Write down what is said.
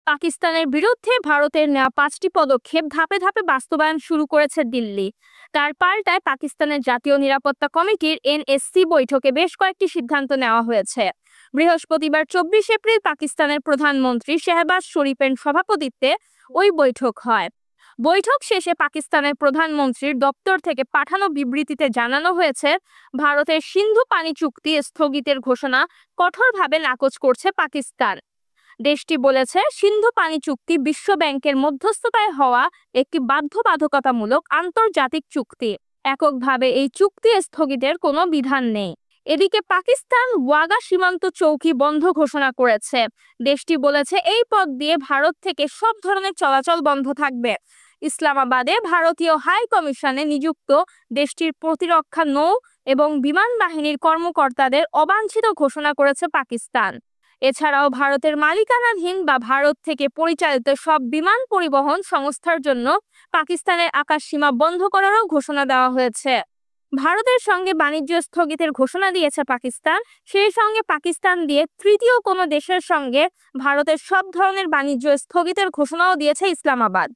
পাকিস্তানের বিরুদ্ধে ভারতের নেওয়া 5টি পদক্ষেপ ধাপে ধাপে বাস্তবায়ন শুরু করেছে দিল্লি। তার পাল্টায় পাকিস্তানের জাতীয় নিরাপত্তা কমিটির এনএসসি বৈঠকে বেশ কয়েকটি সিদ্ধান্ত নেওয়া হয়েছে। বৃহস্পতিবার 24 এপ্রিল পাকিস্তানের প্রধানমন্ত্রী শেহবাজ শরীফের সভাপতিত্বে ওই বৈঠক হয়। বৈঠক শেষে পাকিস্তানের প্রধানমন্ত্রীর দপ্তর থেকে পাঠানো বিবৃতিতে জানানো হয়েছে, ভারতের সিন্ধু পানি চুক্তি স্থগিতের ঘোষণা কঠোরভাবে নাকচ করছে পাকিস্তান। দেশটি বলেছে, সিন্ধু পানি চুক্তি বিশ্ব ব্যাংকের মধ্যস্থতায় হওয়া একটি বাধ্যবাধকতামূলক আন্তর্জাতিক চুক্তি। এককভাবে এই চুক্তি স্থগিতের কোনো বিধান নেই। এদিকে পাকিস্তান ওয়াগা সীমান্ত চৌকি বন্ধ ঘোষণা করেছে। দেশটি বলেছে, এই পথ দিয়ে ভারত থেকে সব ধরনের চলাচল বন্ধ থাকবে। ইসলামাবাদে ভারতীয় হাই কমিশনে নিযুক্ত দেশটির প্রতিরক্ষা নৌ এবং বিমান বাহিনীর কর্মকর্তাদের অবাঞ্ছিত ঘোষণা করেছে পাকিস্তান। এছাড়াও ভারতের মালিকানাধীন বা ভারত থেকে পরিচালিত সব বিমান পরিবহন সংস্থার জন্য পাকিস্তানের আকাশসীমা বন্ধ করারও ঘোষণা দেওয়া হয়েছে। ভারতের সঙ্গে বাণিজ্য স্থগিতের ঘোষণা দিয়েছে পাকিস্তান। সেই সঙ্গে পাকিস্তান দিয়ে তৃতীয় কোনো দেশের সঙ্গে ভারতের সব ধরনের বাণিজ্য স্থগিতের ঘোষণাও দিয়েছে ইসলামাবাদ।